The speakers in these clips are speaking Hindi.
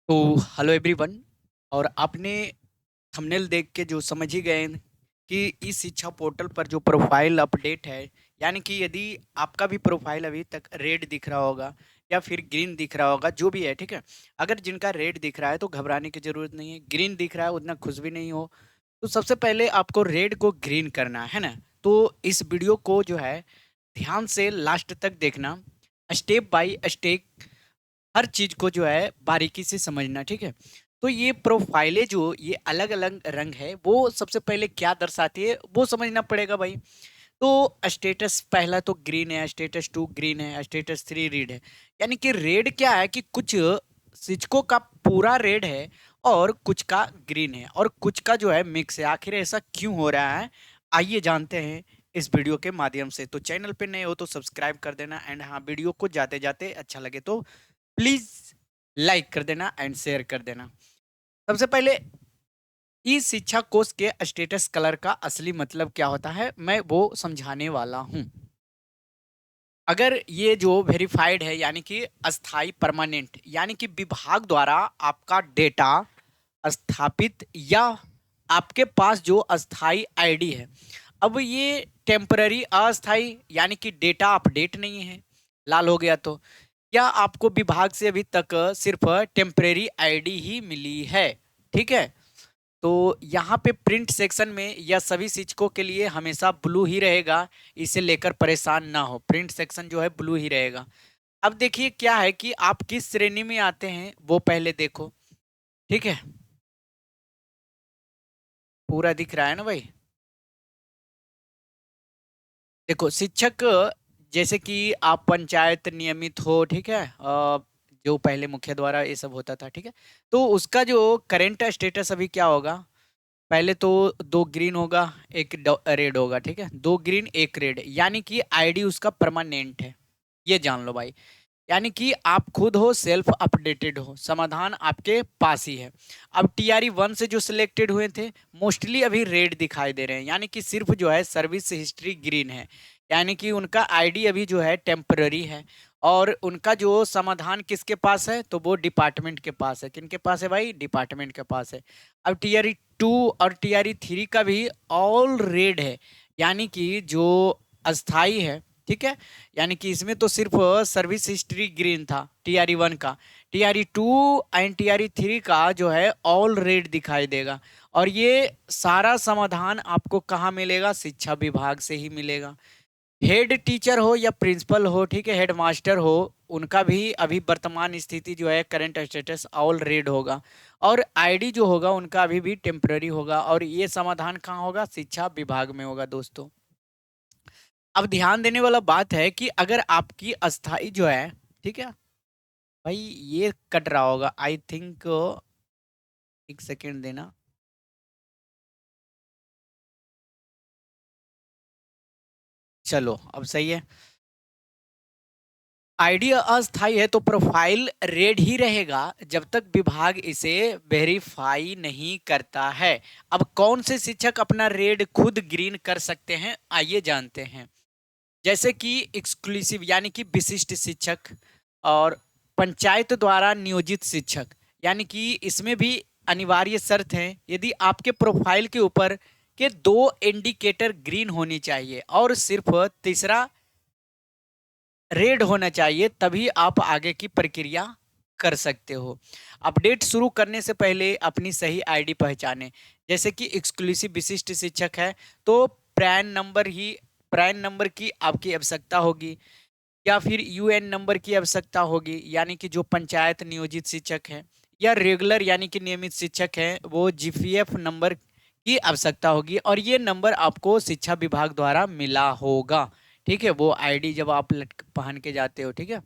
तो हेलो एवरीवन। और आपने थंबनेल देख के जो समझ ही गए कि इस शिक्षा पोर्टल पर जो प्रोफाइल अपडेट है, यानी कि यदि आपका भी प्रोफाइल अभी तक रेड दिख रहा होगा या फिर ग्रीन दिख रहा होगा, जो भी है, ठीक है। अगर जिनका रेड दिख रहा है तो घबराने की ज़रूरत नहीं है, ग्रीन दिख रहा है उतना खुश भी नहीं हो। तो सबसे पहले आपको रेड को ग्रीन करना है ना। तो इस वीडियो को जो है ध्यान से लास्ट तक देखना, स्टेप बाय स्टेप हर चीज को जो है बारीकी से समझना, ठीक है। तो ये प्रोफाइलें जो ये अलग अलग रंग है, वो सबसे पहले क्या दर्शाती है वो समझना पड़ेगा भाई। तो स्टेटस पहला तो ग्रीन है, स्टेटस टू ग्रीन है, स्टेटस थ्री रेड है। यानी कि रेड क्या है कि कुछ शिक्षकों का पूरा रेड है और कुछ का ग्रीन है और कुछ का जो है मिक्स है। आखिर ऐसा क्यों हो रहा है, आइए जानते हैं इस वीडियो के माध्यम से। तो चैनल पे नए हो तो सब्सक्राइब कर देना, एंड हाँ, वीडियो को जाते जाते अच्छा लगे तो प्लीज लाइक कर देना एंड शेयर कर देना। सबसे पहले ई शिक्षा कोष के स्टेटस कलर का असली मतलब क्या होता है, मैं वो समझाने वाला हूं। अगर ये जो वेरीफाइड है, यानी कि अस्थाई परमानेंट, यानी कि विभाग द्वारा आपका डेटा स्थापित या आपके पास जो अस्थाई आईडी है। अब ये टेम्पररी अस्थाई यानी कि डेटा अपडेट नहीं है, लाल हो गया तो, या आपको विभाग से अभी तक सिर्फ टेम्परेरी आईडी ही मिली है, ठीक है। तो यहाँ पे प्रिंट सेक्शन में यह सभी शिक्षकों के लिए हमेशा ब्लू ही रहेगा, इसे लेकर परेशान ना हो, प्रिंट सेक्शन जो है ब्लू ही रहेगा। अब देखिए क्या है कि आप किस श्रेणी में आते हैं वो पहले देखो, ठीक है। पूरा दिख रहा है ना भाई। देखो शिक्षक, जैसे कि आप पंचायत नियमित हो, ठीक है। जो पहले मुखिया द्वारा ये सब होता था, ठीक है। तो उसका जो करंट स्टेटस अभी क्या होगा, पहले तो दो ग्रीन होगा, एक रेड होगा, ठीक है। दो ग्रीन एक रेड, यानी कि आईडी उसका परमानेंट है, ये जान लो भाई। यानी कि आप खुद हो, सेल्फ अपडेटेड हो, समाधान आपके पास ही है। अब टीआरई वन से जो सिलेक्टेड हुए थे, मोस्टली अभी रेड दिखाई दे रहे हैं, यानी कि सिर्फ जो है सर्विस हिस्ट्री ग्रीन है, यानी कि उनका आईडी अभी जो है टेम्पररी है। और उनका जो समाधान किसके पास है, तो वो डिपार्टमेंट के पास है। किनके पास है भाई, डिपार्टमेंट के पास है। अब टीआरई टू और टीआरई थ्री का भी ऑल रेड है, यानी कि जो अस्थाई है, ठीक है। यानी कि इसमें तो सिर्फ सर्विस हिस्ट्री ग्रीन था टीआरई वन का। TRE to and TRE three का जो है ऑल रेड दिखाई देगा। और ये सारा समाधान आपको कहाँ मिलेगा, शिक्षा विभाग से ही मिलेगा। हेड टीचर हो या प्रिंसिपल हो, ठीक है, हेड मास्टर हो, उनका भी अभी वर्तमान स्थिति जो है करंट स्टेटस ऑल रेड होगा। और आईडी जो होगा उनका अभी भी टेम्पररी होगा। और ये समाधान कहाँ होगा, शिक्षा विभाग में होगा दोस्तों। अब ध्यान देने वाला बात है कि अगर आपकी अस्थाई जो है, ठीक है भाई, ये कट रहा होगा आई थिंक, एक सेकेंड देना। चलो अब सही है। आईडी अस्थाई है तो प्रोफाइल रेड ही रहेगा जब तक विभाग इसे वेरीफाई नहीं करता है। अब कौन से शिक्षक अपना रेड खुद ग्रीन कर सकते हैं, आइए जानते हैं। जैसे कि एक्सक्लूसिव यानी कि विशिष्ट शिक्षक, और पंचायत द्वारा नियोजित शिक्षक, यानी कि इसमें भी अनिवार्य शर्त है, यदि आपके प्रोफाइल के ऊपर के दो इंडिकेटर ग्रीन होनी चाहिए और सिर्फ तीसरा रेड होना चाहिए, तभी आप आगे की प्रक्रिया कर सकते हो। अपडेट शुरू करने से पहले अपनी सही आईडी पहचानें। जैसे कि एक्सक्लूसिव विशिष्ट शिक्षक है तो प्रैन नंबर की आपकी आवश्यकता होगी, या फिर यूएन नंबर की आवश्यकता होगी, यानी कि जो पंचायत नियोजित शिक्षक है, या रेगुलर यानी कि नियमित शिक्षक है वो जीपीएफ नंबर की आवश्यकता होगी। और ये नंबर आपको शिक्षा विभाग द्वारा मिला होगा, ठीक है, वो आईडी जब आप लटक पहन के जाते हो, ठीक है।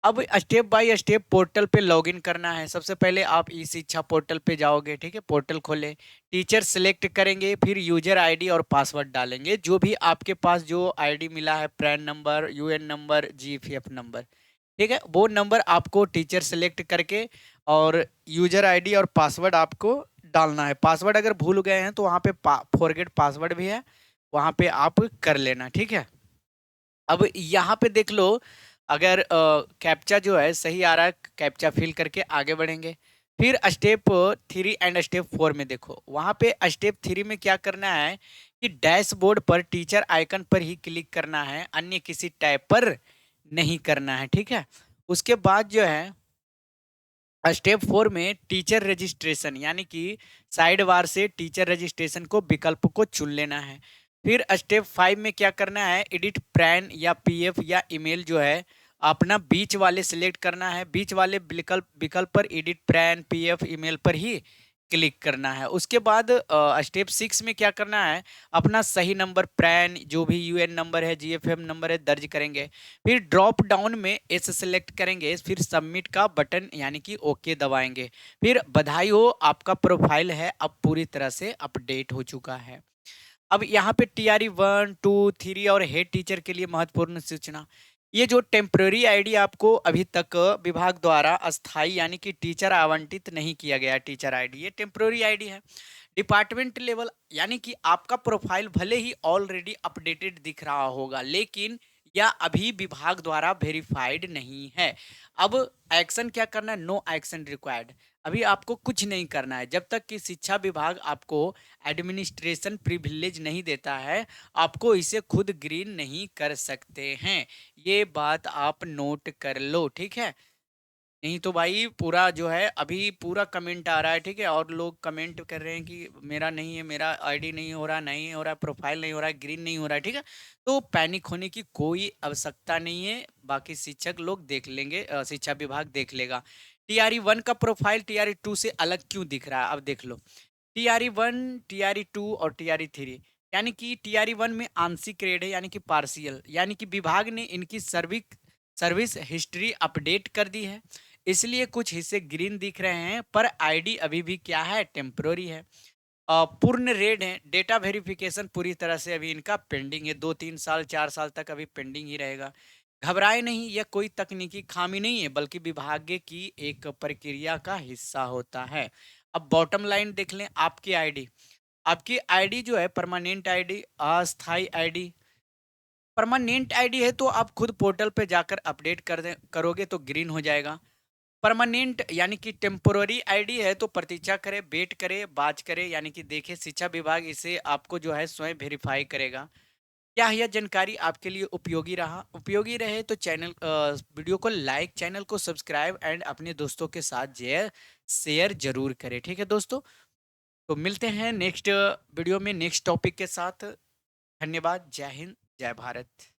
अब स्टेप बाय स्टेप पोर्टल पे लॉगिन करना है। सबसे पहले आप ई शिक्षा पोर्टल पे जाओगे, ठीक है, पोर्टल खोले, टीचर सिलेक्ट करेंगे, फिर यूजर आईडी और पासवर्ड डालेंगे, जो भी आपके पास जो आईडी मिला है, Pran number, UN number, GPF number, ठीक है, वो नंबर आपको टीचर सिलेक्ट करके और यूजर आईडी और पासवर्ड आपको डालना है। पासवर्ड अगर भूल गए हैं तो वहाँ पे फॉरगेट पासवर्ड भी है, वहाँ पे आप कर लेना, ठीक है। अब यहाँ पे देख लो, अगर कैप्चा जो है सही आ रहा है, कैप्चा फिल करके आगे बढ़ेंगे। फिर स्टेप 3 एंड स्टेप 4 में देखो, वहाँ पे स्टेप 3 में क्या करना है कि डैशबोर्ड पर टीचर आइकन पर ही क्लिक करना है, अन्य किसी टैब पर नहीं करना है, ठीक है। उसके बाद जो है स्टेप 4 में टीचर रजिस्ट्रेशन, यानी कि साइड बार से टीचर रजिस्ट्रेशन को विकल्प को चुन लेना है। फिर स्टेप 5 में क्या करना है, एडिट पैन या पीएफ या ईमेल जो है अपना बीच वाले सिलेक्ट करना है, बीच वाले विकल्प विकल्प पर एडिट पैन पीएफ ईमेल पर ही क्लिक करना है। उसके बाद स्टेप 6 में क्या करना है, अपना सही नंबर पैन जो भी यूएन नंबर है जीएफएम नंबर है दर्ज करेंगे। फिर ड्रॉप डाउन में एस सेलेक्ट करेंगे, फिर सबमिट का बटन यानी कि ओके दबाएंगे। फिर बधाई हो, आपका प्रोफाइल है अब पूरी तरह से अपडेट हो चुका है। अब यहाँ पे टीआरई 1, 2, 3 और हेड टीचर के लिए महत्वपूर्ण सूचना। ये जो टेम्पररी आईडी आपको अभी तक विभाग द्वारा अस्थाई यानी कि टीचर आवंटित नहीं किया गया टीचर आईडी, ये टेम्पररी आईडी है। डिपार्टमेंट लेवल यानी कि आपका प्रोफाइल भले ही ऑलरेडी अपडेटेड दिख रहा होगा, लेकिन यह अभी विभाग द्वारा वेरीफाइड नहीं है। अब एक्शन क्या करना है, नो एक्शन रिक्वायर्ड। अभी आपको कुछ नहीं करना है, जब तक कि शिक्षा विभाग आपको एडमिनिस्ट्रेशन प्रिविलेज नहीं देता है, आपको इसे खुद ग्रीन नहीं कर सकते हैं। ये बात आप नोट कर लो, ठीक है। नहीं तो भाई पूरा जो है अभी पूरा कमेंट आ रहा है, ठीक है, और लोग कमेंट कर रहे हैं कि मेरा नहीं है, मेरा आईडी नहीं हो रहा, नहीं हो रहा, प्रोफाइल नहीं हो रहा, ग्रीन नहीं हो रहा है, ठीक है। तो पैनिक होने की कोई आवश्यकता नहीं है, बाकी शिक्षक लोग देख लेंगे, शिक्षा विभाग देख लेगा। टीआरई 1 का प्रोफाइल टीआरई 2 से अलग क्यों दिख रहा है, अब देख लो। टीआरई 1, टीआरई 2 और टीआरई 3, यानी कि टीआरई 1 में आंशिक ग्रेड है यानी कि पार्शियल, यानी कि विभाग ने इनकी सर्विस हिस्ट्री अपडेट कर दी है, इसलिए कुछ हिस्से ग्रीन दिख रहे हैं, पर आईडी अभी भी क्या है, टेम्पररी है। पूर्ण रेड है, डेटा वेरिफिकेशन पूरी तरह से अभी इनका पेंडिंग है, 2, 3 साल 4 साल तक अभी पेंडिंग ही रहेगा। घबराए नहीं, यह कोई तकनीकी खामी नहीं है, बल्कि विभाग की एक प्रक्रिया का हिस्सा होता है। अब बॉटम लाइन देख लें, आपकी आईडी जो है परमानेंट आईडी, अस्थाई आईडी। परमानेंट आईडी है तो आप खुद पोर्टल पे जाकर अपडेट करोगे तो ग्रीन हो जाएगा। परमानेंट यानी कि टेम्पोररी आईडी है तो प्रतीक्षा करे, वेट करे, बात करे, यानी कि देखे शिक्षा विभाग इसे आपको जो है स्वयं वेरीफाई करेगा। क्या यह जानकारी आपके लिए उपयोगी रहा? उपयोगी रहे तो वीडियो को लाइक, चैनल को सब्सक्राइब एंड अपने दोस्तों के साथ शेयर जरूर करें, ठीक है दोस्तों। तो मिलते हैं नेक्स्ट वीडियो में नेक्स्ट टॉपिक के साथ। धन्यवाद, जय हिंद, जय भारत।